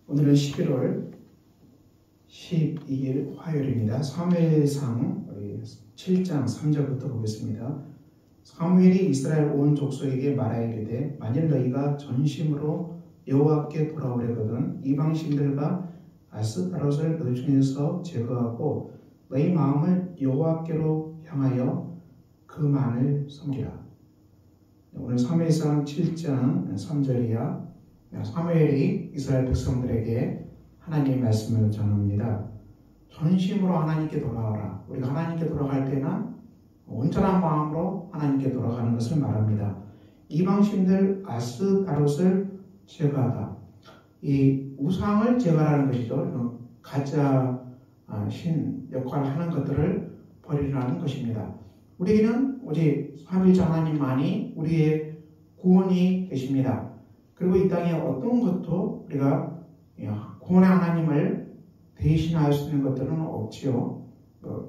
오늘은 11월 12일 화요일입니다. 사무엘상 7장 3절부터 보겠습니다. 사무엘이 이스라엘 온 족속에게 말하기를 만일 너희가 전심으로 여호와께 돌아오려거든 이방신들과 아스타롯을 너희 중에서 제거하고 너희 마음을 여호와께로 향하여 그만을 섬기라. 오늘 사무엘상 7장 3절이야. 사무엘이 이스라엘 백성들에게 하나님의 말씀을 전합니다. 전심으로 하나님께 돌아와라. 우리가 하나님께 돌아갈 때는 온전한 마음으로 하나님께 돌아가는 것을 말합니다. 이방신들 아스타롯을 제거하다. 이 우상을 제거하는 것이죠. 가짜 신 역할을 하는 것들을 버리라는 것입니다. 우리에게는 오직 삼위일체 하나님만이 우리의 구원이 되십니다. 그리고 이 땅에 어떤 것도 우리가 구원의 하나님을 대신할 수 있는 것들은 없지요.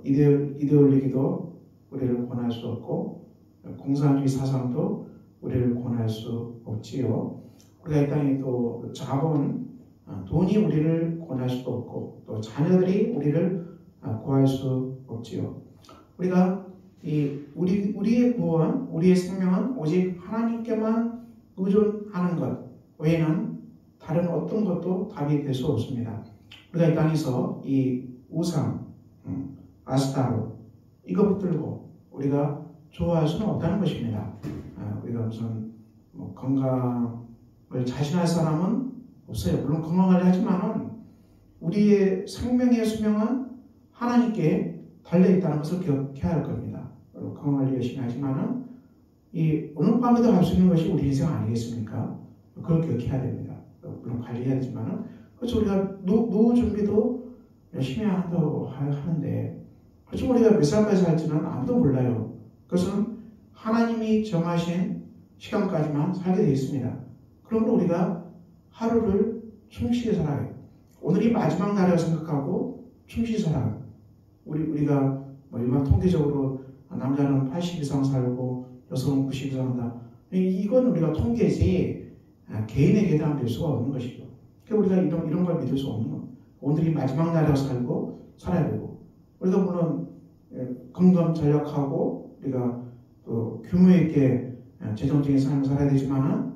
이데올로기도 우리를 권할 수 없고 공산주의 사상도 우리를 권할 수 없지요. 우리가 이 땅에 또 자본, 돈이 우리를 권할 수도 없고 또 자녀들이 우리를 구할 수 없지요. 우리가 우리의 구원, 우리의 생명은 오직 하나님께만 의존하는 것 외에는 다른 어떤 것도 답이 될 수 없습니다. 우리가 이 땅에서 이 우상, 아스타롯 이거 붙들고 우리가 좋아할 수는 없다는 것입니다. 우리가 무슨 건강을 자신할 사람은 없어요. 물론 건강을 하지만은 우리의 생명의 수명은 하나님께 달려있다는 것을 기억해야 할 겁니다. 건강을 열심히 하지만은 이 오늘 밤에도 할 수 있는 것이 우리 인생 아니겠습니까? 그걸 기억해야 됩니다. 물론 관리해야 되지만은 그렇죠. 우리가 노후 준비도 열심히 한다고 하는데 그렇죠. 우리가 몇 살까지 살지는 아무도 몰라요. 그것은 하나님이 정하신 시간까지만 살게 되어 있습니다. 그러므로 우리가 하루를 충실히 살아요. 오늘이 마지막 날이라고 생각하고 충실히 살아요. 우리가 일반 통계적으로 남자는 80 이상 살고 여성은 90 이상 한다. 이건 우리가 통계지 개인에게 해당될 수가 없는 것이죠. 그러니까 우리가 이런 걸 믿을 수 없는 거. 오늘이 마지막 날이라고 살고 살아야 되고 우리가 물론 건강 전략하고 우리가 또 규모 있게 재정적인 삶을 살아야 되지만은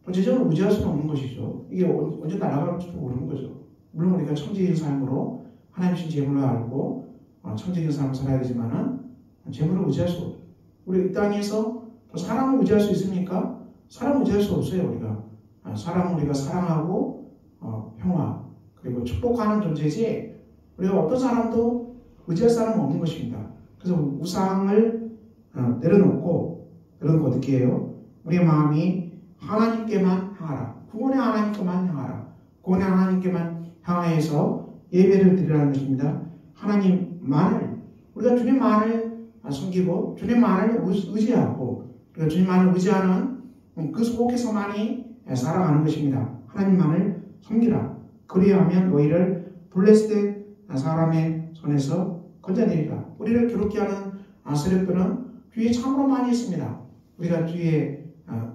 또 재정을 의지할 수는 없는 것이죠. 이게 언제 날아갈지도 모르는 거죠. 물론 우리가 청지기의 삶으로 하나님 신 재물을 알고 청지기의 삶을 살아야 되지만은 재물을 의지할 수 없고 우리 이 땅에서 사람을 의지할 수 있습니까? 사람을 의지할 수 없어요. 사람을 우리가 사랑하고 평화 그리고 축복하는 존재지 우리가 어떤 사람도 의지할 사람은 없는 것입니다. 그래서 우상을 내려놓고 어떻게 해요? 우리의 마음이 하나님께만 향하라. 구원의 하나님께만 향하라. 구원의 하나님께만 향하여서 예배를 드리라는 것입니다. 하나님만을 우리가 주님만을 섬기고 주님만을 의지하고 우리가 주님만을 의지하는 그 속에서만이 살아가는 것입니다. 하나님만을 섬기라. 그리하면 너희를 블레셋 사람의 손에서 건져내리라. 우리를 괴롭게 하는 세력들은 주위에 참으로 많이 있습니다. 우리가 주위에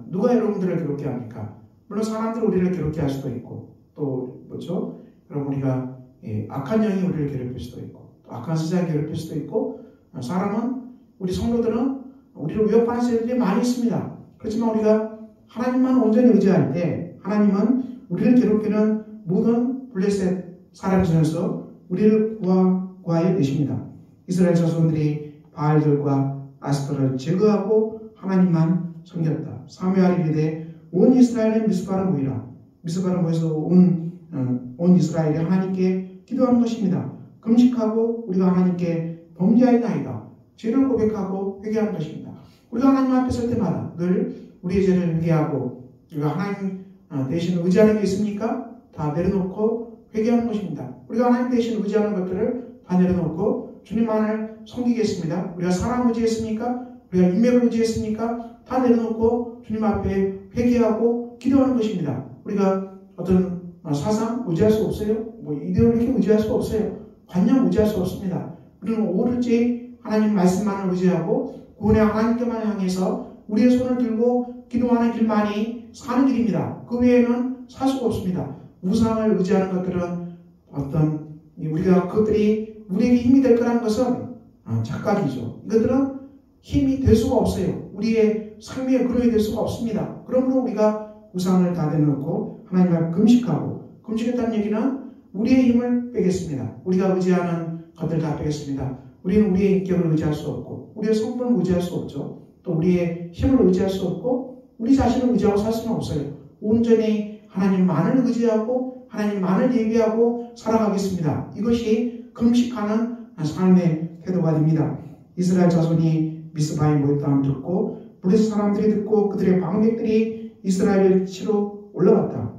누가 여러분들을 괴롭게 합니까? 물론 사람들이 우리를 괴롭게 할 수도 있고 또 뭐죠? 여러분 우리가 악한 영이 우리를 괴롭힐 수도 있고 또 악한 세상이 괴롭힐 수도 있고 사람은 우리 성도들은 우리를 위협하는 세력들이 많이 있습니다. 그렇지만 우리가 하나님만 온전히 의지할 때 하나님은 우리를 괴롭히는 모든 블레셋 사람 중에서 우리를 구하여 내십니다. 이스라엘 자손들이 바알들과 아스토를 제거하고 하나님만 섬겼다. 사무엘이 이르되 온 이스라엘은 미스바를 모이라. 미스바를 모여서 온 이스라엘이 하나님께 기도하는 것입니다. 금식하고 우리가 하나님께 범죄하였나이다. 죄를 고백하고 회개하는 것입니다. 우리가 하나님 앞에 설 때마다 늘 우리의 죄를 회개하고 우리가 하나님 대신 의지하는 게 있습니까? 다 내려놓고 회개하는 것입니다. 우리가 하나님 대신 의지하는 것들을 다 내려놓고 주님만을 섬기겠습니다. 우리가 사람 의지했습니까? 우리가 인맥을 의지했습니까? 다 내려놓고 주님 앞에 회개하고 기도하는 것입니다. 우리가 어떤 사상 의지할 수 없어요. 이데올로기 의지할 수 없어요. 관념 의지할 수 없습니다. 우리는 오로지 하나님 말씀만을 의지하고 구원의 하나님께만 향해서 우리의 손을 들고 기도하는 길만이 사는 길입니다. 그 외에는 살 수가 없습니다. 우상을 의지하는 것들은 어떤 우리가 그것들이 우리에게 힘이 될 거라는 것은 착각이죠. 이것들은 힘이 될 수가 없어요. 우리의 삶의 근원이 될 수가 없습니다. 그러므로 우리가 우상을 다 내놓고 하나님 앞에 금식했다는 얘기는 우리의 힘을 빼겠습니다. 우리가 의지하는 것들 다 빼겠습니다. 우리는 우리의 인격을 의지할 수 없고 우리의 성품을 의지할 수 없죠. 또 우리의 힘을 의지할 수 없고 우리 자신을 의지하고 살 수는 없어요. 온전히 하나님만을 의지하고 하나님만을 예비하고 살아가겠습니다. 이것이 금식하는 삶의 태도가 됩니다. 이스라엘 자손이 미스바에 모였다함을 듣고 블레셋 사람들이 듣고 그들의 방백들이 이스라엘을 치러 올라갔다.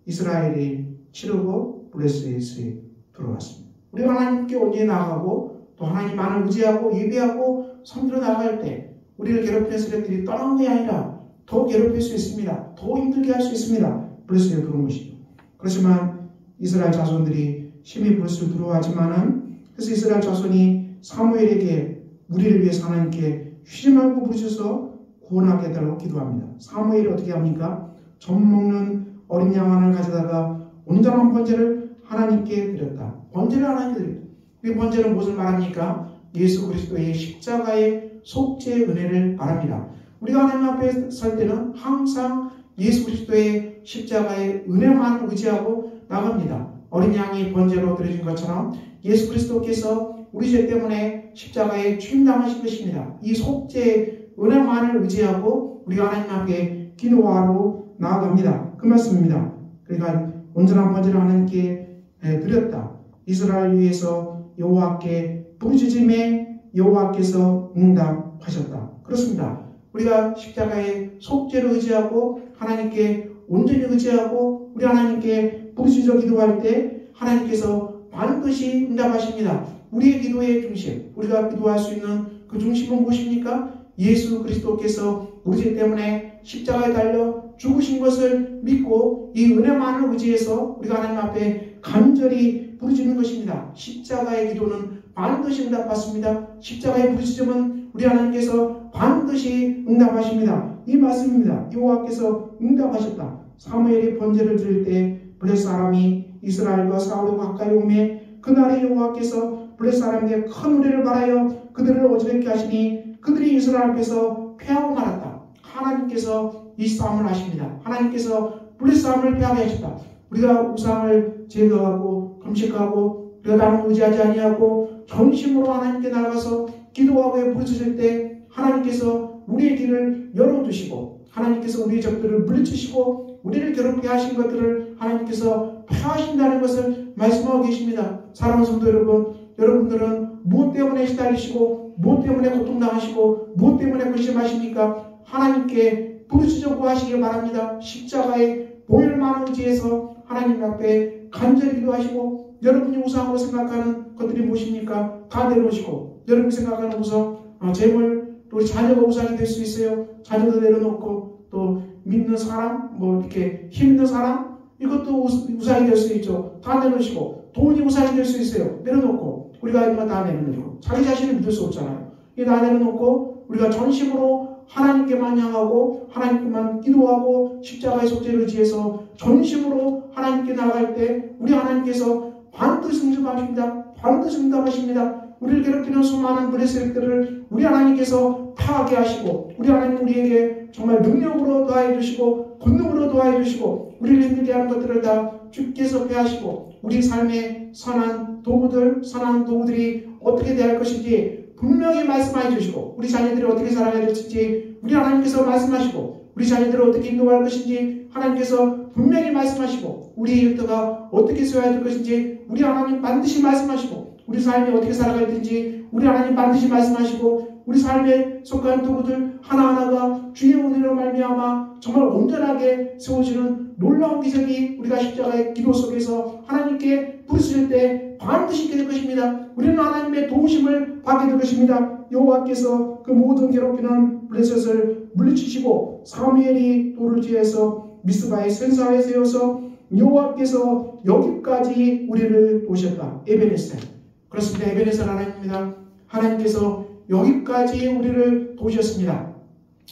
이스라엘이 치르고 블레셋에 들어왔습니다. 우리가 하나님께 온전히 나아가고 또 하나님만을 의지하고 예배하고 섬기러 나아갈 때 우리를 괴롭히는 세력들이 떠나는 것이 아니라 더 괴롭힐 수 있습니다. 더 힘들게 할 수 있습니다. 블레셋에 들어온 것이죠. 그렇지만 이스라엘 자손들이 심히 블레셋에 들어왔지만은 그래서 이스라엘 자손이 사무엘에게 우리를 위해서 하나님께 쉬지 말고 부르셔서 구원하게 해달라고 기도합니다. 사무엘이 어떻게 합니까? 젖 먹는 어린 양 하나를 가져다가 온전한 번제를 하나님께 드렸다. 번제를 하나님께 드렸다. 이 번제는 무엇을 말합니까? 예수 그리스도의 십자가의 속죄의 은혜를 말합니다. 우리가 하나님 앞에 설 때는 항상 예수 그리스도의 십자가의 은혜만을 의지하고 나갑니다. 어린 양이 번제로 드려진 것처럼 예수 그리스도께서 우리 죄 때문에 십자가에 죽임당하신 것입니다. 이 속죄의 은혜만을 의지하고 우리가 하나님 앞에 기도하러 나아갑니다. 그 말씀입니다. 그러니까 온전한 번제를 하나님께 드렸다. 이스라엘 위해서 여호와께 부르짖음에 여호와께서 응답하셨다. 그렇습니다. 우리가 십자가의 속죄를 의지하고 하나님께 온전히 의지하고 우리 하나님께 부르짖어 기도할 때 하나님께서 반드시 응답하십니다. 우리의 기도의 중심, 우리가 기도할 수 있는 그 중심은 무엇입니까? 예수 그리스도께서 우리 죄 때문에 십자가에 달려 죽으신 것을 믿고 이 은혜만을 의지해서 우리가 하나님 앞에 간절히 부르짖는 것입니다. 십자가의 기도는 반드시 응답받습니다. 십자가의 부르짖음은 우리 하나님께서 반드시 응답하십니다. 이 말씀입니다. 여호와께서 응답하셨다. 사무엘이 번제를 드릴 때 블레셋 사람이 이스라엘과 싸우려고 가까이 오매 그날에 여호와께서 블레셋 사람에게 큰 우레를 발하여 그들을 어지럽게 하시니 그들이 이스라엘 앞에서 패하고 말았다. 하나님께서 이 싸움을 하십니다. 하나님께서 블레셋 사람을 패하게 하셨다. 우리가 우상을 제거하고 금식하고 우리가 나를 의지하지 아니하고 전심으로 하나님께 나아가서 기도하고 부르짖을 때 하나님께서 우리의 길을 열어주시고 하나님께서 우리의 적들을 물리치시고 우리를 괴롭게 하신 것들을 하나님께서 패하신다는 것을 말씀하고 계십니다. 사랑하는 성도 여러분, 여러분들은 무엇 때문에 시달리시고 무엇 때문에 고통당하시고 무엇 때문에 근심하십니까? 하나님께 부르짖어 구하시길 바랍니다. 십자가의 보혈만을 의지해서 하나님 앞에 간절히 기도하시고 여러분이 우상으로 생각하는 것들이 무엇입니까? 다 내려놓으시고 여러분이 생각하는 우상, 재물, 또 우리 자녀가 우상이 될 수 있어요. 자녀도 내려놓고 또 믿는 사람, 이렇게 힘 있는 사람, 이것도 우상이 될 수 있죠. 다 내려놓으시고 돈이 우상이 될 수 있어요. 내려놓고 우리가 이만 다 내려놓고 자기 자신을 믿을 수 없잖아요. 이 다 내려놓고 우리가 전심으로 하나님께만 향하고 하나님께만 기도하고 십자가의 속죄를 의지해서 전심으로 하나님께 나아갈 때 우리 하나님께서 반드시 응답하십니다. 반드시 응답하십니다. 우리를 괴롭히는 수많은 블레셋들을 우리 하나님께서 파하게 하시고 우리 하나님 우리에게 정말 능력으로 도와해 주시고 권능으로 도와해 주시고 우리를 힘들게 하는 것들을 다 주께서 패하시고 우리 삶의 선한 도구들이 어떻게 대할 것인지 분명히 말씀해 주시고 우리 자녀들이 어떻게 살아가야 될지 우리 하나님께서 말씀하시고 우리 자녀들을 어떻게 인도할 것인지 하나님께서 분명히 말씀하시고 우리의 일터가 어떻게 써야 될 것인지 우리 하나님 반드시 말씀하시고 우리 삶이 어떻게 살아가야 되는지 우리 하나님 반드시 말씀하시고 우리 삶에 속한 도구들 하나하나가 주의 은혜로 말미암아 정말 온전하게 세워지는 놀라운 기적이 우리가 십자가의 기도 속에서 하나님께 부르실 때 반드시 있게 될 것입니다. 우리는 하나님의 도우심을 받게 될 것입니다. 여호와께서 그 모든 괴롭히는 블레셋을 물리치시고 사무엘이 돌을 지어서 미스바의 센사에 세워서 여호와께서 여기까지 우리를 도우셨다. 에베네셀. 그렇습니다. 에베네셀 하나님입니다. 하나님께서 여기까지 우리를 도우셨습니다.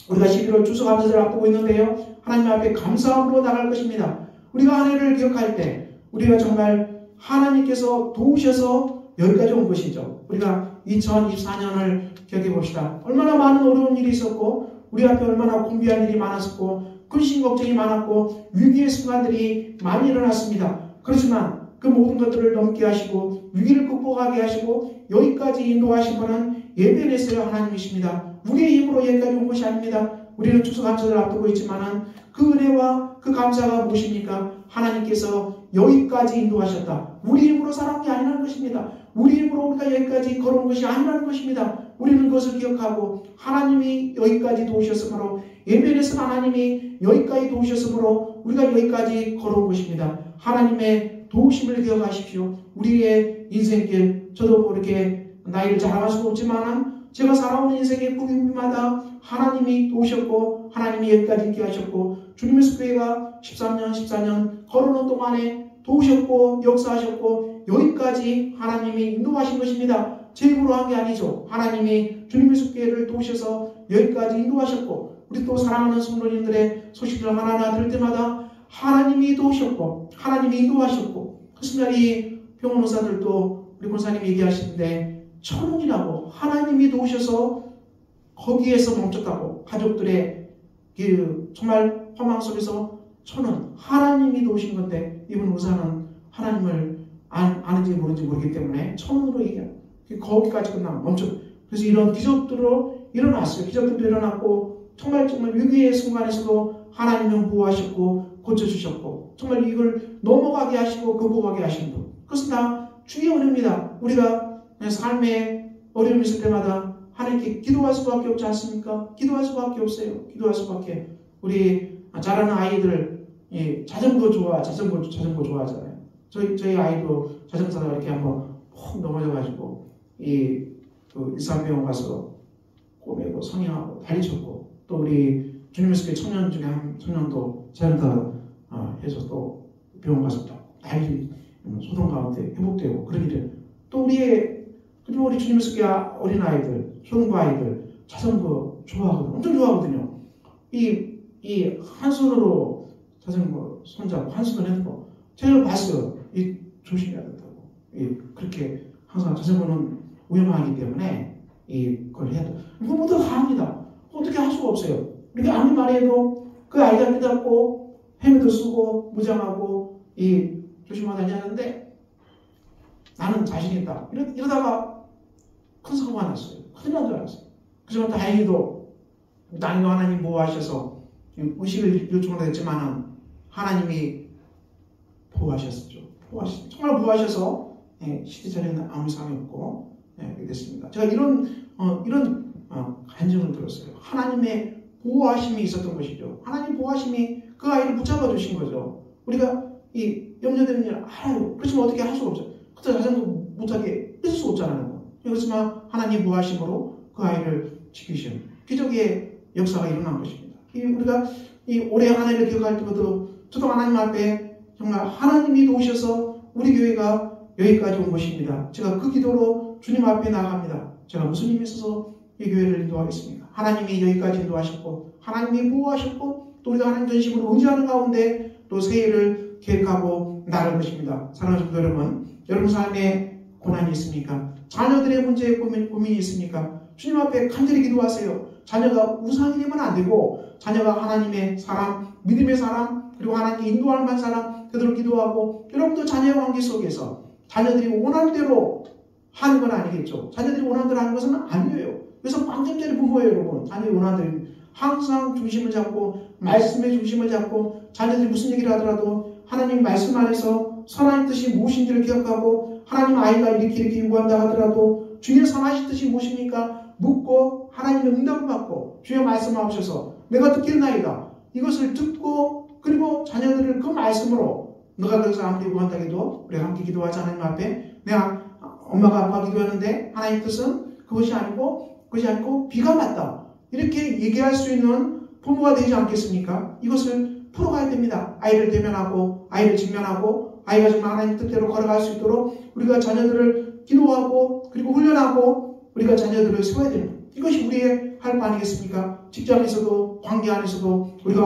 우리가 11월 추수 감사절을 앞두고 있는데요. 하나님 앞에 감사함으로 나갈 것입니다. 우리가 한 해를 기억할 때 우리가 정말 하나님께서 도우셔서 여기까지 온 것이죠. 우리가 2024년을 기억해 봅시다. 얼마나 많은 어려운 일이 있었고 우리 앞에 얼마나 공비할 일이 많았었고 근심 걱정이 많았고 위기의 순간들이 많이 일어났습니다. 그렇지만 그 모든 것들을 넘게 하시고 위기를 극복하게 하시고 여기까지 인도하신 분은 예배냈어요 하나님이십니다. 우리의 힘으로 여기까지 온 것이 아닙니다. 우리는 추수 감사를 앞두고 있지만은 그 은혜와 그 감사가 무엇입니까? 하나님께서 여기까지 인도하셨다. 우리 힘으로 살아온 게 아니라는 것입니다. 우리 힘으로 우리가 여기까지 걸어온 것이 아니라는 것입니다. 우리는 그것을 기억하고 하나님이 여기까지 도우셨으므로 예배에서 하나님이 여기까지 도우셨으므로 우리가 여기까지 걸어온 것입니다. 하나님의 도우심을 기억하십시오. 우리의 인생길 저도 뭐 이렇게 나이를 자랑할 수가 없지만 제가 살아오는 인생의 꾸김마다 하나님이 도우셨고 하나님이 여기까지 있게 하셨고 주님의 숙회가 13년 14년 걸어오는 동안에 도우셨고 역사하셨고 여기까지 하나님이 인도하신 것입니다. 제 힘으로 한 게 아니죠. 하나님이 주님의 숙회를 도우셔서 여기까지 인도하셨고 우리 또 사랑하는 성도님들의 소식을 하나하나 들을 때마다 하나님이 도우셨고 하나님이 인도하셨고 그렇습니다. 이 병원 의사들도 우리 권사님이 얘기하시는데 천운이라고 하나님이 도우셔서 거기에서 멈췄다고 가족들의 그 정말 허망 속에서 천운 하나님이 도우신 건데 이분 의사는 하나님을 아는지 모르는지 모르기 때문에 천운으로 얘기해요. 거기까지 끝나면 멈춰. 그래서 이런 기적들로 일어났어요. 기적들도 일어났고 정말 위기의 순간에서도 하나님은 보호하셨고 고쳐주셨고 정말 이걸 넘어가게 하시고 극복하게 하신 분. 그것은 다 주의 은혜입니다. 우리가 삶에 어려움이 있을 때마다 하나님께 기도할 수밖에 없지 않습니까? 기도할 수밖에 없어요. 기도할 수밖에. 우리 자라는 아이들 자전거 좋아하잖아요. 저희 아이도 자전거 타다가 이렇게 한번 푹 넘어져가지고 그 일산병원 가서 꼬매고 성형하고 달리쳤고 또 우리 주님의 숲에 청년 중에 한 청년도 자전거 해서 또 병원 가서 또 난리 소동 가운데 회복되고 그런 일을 또 우리 주님의 숲에 어린 아이들 초등부 아이들 자전거 좋아하거든요. 엄청 좋아하거든요. 이 한 손으로 자전거 손잡고 한 손으로 핸드폰 제가 봤어요. 조심해야 된다고. 그렇게 항상 자전거는 위험하기 때문에 그걸 해야 돼. 이거 모두 다 합니다. 어떻게 할 수가 없어요. 이렇게 아무리 말해도 그 아이가 깨닫고 헬멧도 쓰고 무장하고 조심하다니 하는데 나는 자신 있다. 이러다가 큰 사고가 났어요. 큰일 난 줄 알았어요. 그지만 다행히도 하나님 보호하셔서 의식을 잃을 정도 됐지만 하나님이 보호하셨죠. 정말 보호하셔서 시대전에는 아무 상이 없고 그렇게 됐습니다. 제가 이런 간증을 들었어요. 하나님의 보호하심이 있었던 것이죠. 하나님 보호하심이 그 아이를 붙잡아 주신 거죠. 우리가 염려되는 일 알아요. 그렇지만 어떻게 할 수가 없어요. 그때 자전거 못하게 있을 수 없잖아요. 그렇지만 하나님 보호하심으로 그 아이를 지키신 기적의 역사가 일어난 것입니다. 우리가 올해 한 해를 기억할 때도 저도 하나님 앞에 정말 하나님이 도우셔서 우리 교회가 여기까지 온 것입니다. 제가 그 기도로 주님 앞에 나갑니다. 제가 무슨 힘이 있어서 이 교회를 인도하겠습니까? 하나님이 여기까지 인도하셨고 하나님이 보호하셨고 또 우리가 하나님 전심으로 의지하는 가운데 또 새해를 계획하고 나갈 것입니다. 사랑하는 성도 여러분 삶에 고난이 있습니까? 자녀들의 문제에 고민이 있습니까? 주님 앞에 간절히 기도하세요. 자녀가 우상이 되면 안 되고 자녀가 하나님의 사람, 믿음의 사람, 그리고 하나님께 인도할 만한 사람 그대로 기도하고 여러분도 자녀의 관계 속에서 자녀들이 원하는 대로 하는 건 아니겠죠. 자녀들이 원하는 대로 하는 것은 아니에요. 그래서 방점자리 부모예요, 여러분. 자녀들이 원하는 대로 항상 중심을 잡고 말씀의 중심을 잡고 자녀들이 무슨 얘기를 하더라도 하나님 말씀 안에서 선한 뜻이 무엇인지를 기억하고 하나님 아이가 이렇게 요구한다 하더라도 주의 선하신 뜻이 무엇입니까? 묻고 하나님의 응답을 받고 주의 말씀하셔서 내가 듣겠나이다. 이것을 듣고 그리고 자녀들을 그 말씀으로 너가 그래서 아무리 요구한다 해도 우리가 함께 기도하자. 하나님 앞에 내가 엄마가 아빠가 기도하는데 하나님 뜻은 그것이 아니고 비가 맞다. 이렇게 얘기할 수 있는 부모가 되지 않겠습니까? 이것을 풀어가야 됩니다. 아이를 대면하고 아이를 직면하고 아이가 정말 하나님 뜻대로 걸어갈 수 있도록 우리가 자녀들을 기도하고 그리고 훈련하고 우리가 자녀들을 세워야 됩니다. 이것이 우리의 할 바 아니겠습니까? 직장에서도 관계 안에서도 우리가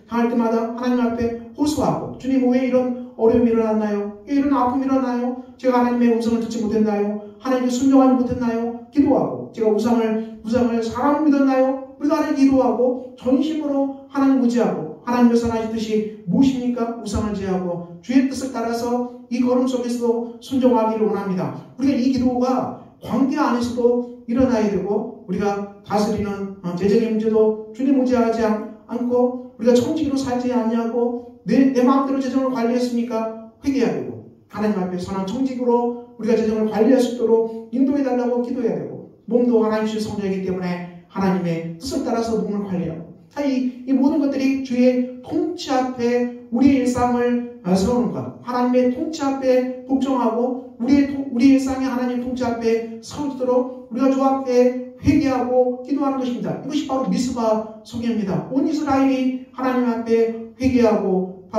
당할 때마다 하나님 앞에 호소하고 주님 왜 이런 어려움이 일어났나요? 왜 이런 아픔이 일어나요? 제가 하나님의 음성을 듣지 못했나요? 하나님께 순종하지 못했나요? 기도하고 제가 우상을 사람을 믿었나요? 우리가 하나님 기도하고 전심으로 하나님 의지하고 하나님의 선하신 뜻이 무엇입니까? 우상을 제하고 주의 뜻을 따라서 이 걸음 속에서도 순종하기를 원합니다. 우리가 이 기도가 관계 안에서도 일어나야 되고 우리가 다스리는 재정의 문제도 주님 의지하지 않고 우리가 청지기로 살지 않냐고 내 마음대로 재정을 관리했으니까 회개해야 되고 하나님 앞에 선한 청지기로 우리가 재정을 관리할 수 있도록 인도해달라고 기도해야 되고 몸도 하나님 주신 성전이기 때문에 하나님의 뜻을 따라서 몸을 관리하고 이 모든 것들이 주의 통치 앞에 우리의 일상을 세우는 것, 하나님의 통치 앞에 복종하고 우리 일상이 하나님 통치 앞에 서도록 우리가 주 앞에 회개하고 기도하는 것입니다. 이것이 바로 미스바 성회입니다. 온 이스라엘이 하나님 앞에 회개하고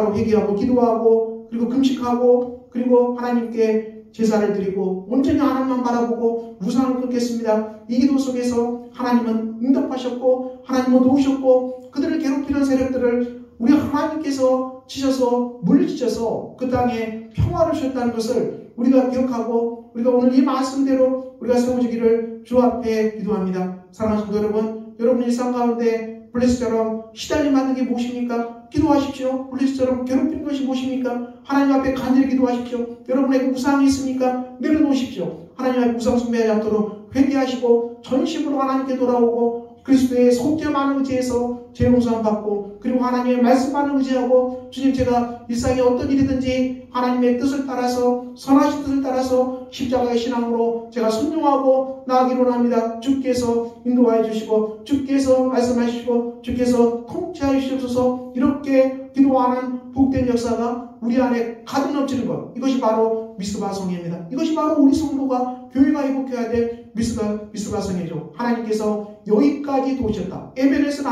기도하고 그리고 금식하고 그리고 하나님께 제사를 드리고 온전히 하나님만 바라보고 우상을 끊겠습니다. 이 기도 속에서 하나님은 응답하셨고 하나님은 도우셨고 그들을 괴롭히는 세력들을 우리 하나님께서 치셔서 물리치셔서 그 땅에 평화를 주셨다는 것을 우리가 기억하고 우리가 오늘 이 말씀대로 우리가 세워지기를 주 앞에 기도합니다. 사랑하는 성도 여러분, 여러분 일상 가운데 블레스처럼 시달림 받는 게 무엇입니까? 기도하십시오. 블레스처럼 괴롭히는 것이 무엇입니까? 하나님 앞에 간절히 기도하십시오. 여러분에게 우상이 있습니까? 내려놓으십시오. 하나님 앞에 우상 숭배하지 않도록 회개하시고 전심으로 하나님께 돌아오고 그리스도의 속죄만을 의지해서 죄 용서함 받고 그리고 하나님의 말씀만을 의지하고 주님 제가 일상에 어떤 일이든지 하나님의 뜻을 따라서 선하신 뜻을 따라서 십자가의 신앙으로 제가 순종하고 나아가기로 합니다. 주께서 인도하여 주시고 주께서 말씀하시고 주께서 통치하여 주시옵소서. 이렇게 기도하는 복된 역사가 우리 안에 가득 넘치는 것, 이것이 바로 미스바 성회입니다. 이것이 바로 우리 성도가 교회가 회복해야 될 미스바 성회죠. 하나님께서 여기까지 도우셨다. 에베레스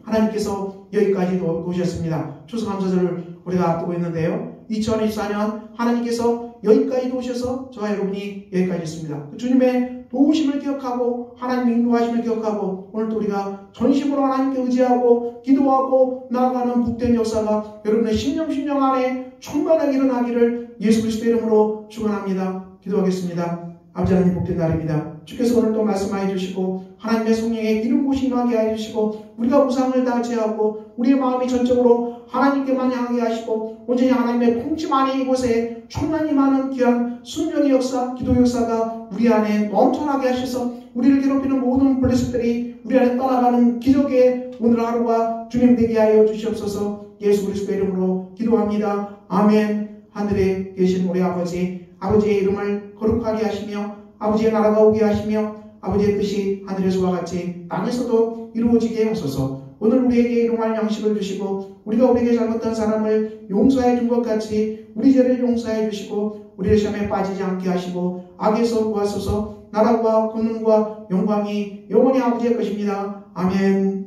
하나님께서 여기까지 도우셨습니다. 추수감사절을 우리가 앞두고 있는데요. 2024년 하나님께서 여기까지 도우셔서 저와 여러분이 여기까지 있습니다. 주님의 도우심을 기억하고 하나님의 인도하심을 기억하고 오늘도 우리가 전심으로 하나님께 의지하고 기도하고 나아가는 복된 역사가 여러분의 심령 안에 충만하게 일어나기를 예수 그리스도의 이름으로 축원합니다. 기도하겠습니다. 아버지 하나님 복된 날입니다. 주께서 오늘 또 말씀하여 주시고 하나님의 성령의 기름 부으심 임하게 하여 주시고 우리가 우상을 다 제하고 우리의 마음이 전적으로 하나님께만 향하게 하시고 온전히 하나님의 통치만이 이곳에 충만히 많은 귀한 순종의 역사, 기도 역사가 우리 안에 넘쳐나게 하셔서 우리를 괴롭히는 모든 블레셋들이 우리 안에 떠나가는 기적의 오늘 하루가 주님 되게 하여 주시옵소서. 예수 그리스도의 이름으로 기도합니다. 아멘. 하늘에 계신 우리 아버지의 이름을 거룩하게 하시며 아버지의 나라가 오게 하시며 아버지의 뜻이 하늘에서와 같이 땅에서도 이루어지게 하소서. 오늘 우리에게 일용할 양식을 주시고 우리가 우리에게 잘못한 사람을 용서해 준 것 같이 우리 죄를 용서해 주시고 우리의 시험에 빠지지 않게 하시고 악에서 구하소서. 나라와 권능과 영광이 영원히 아버지의 것입니다. 아멘.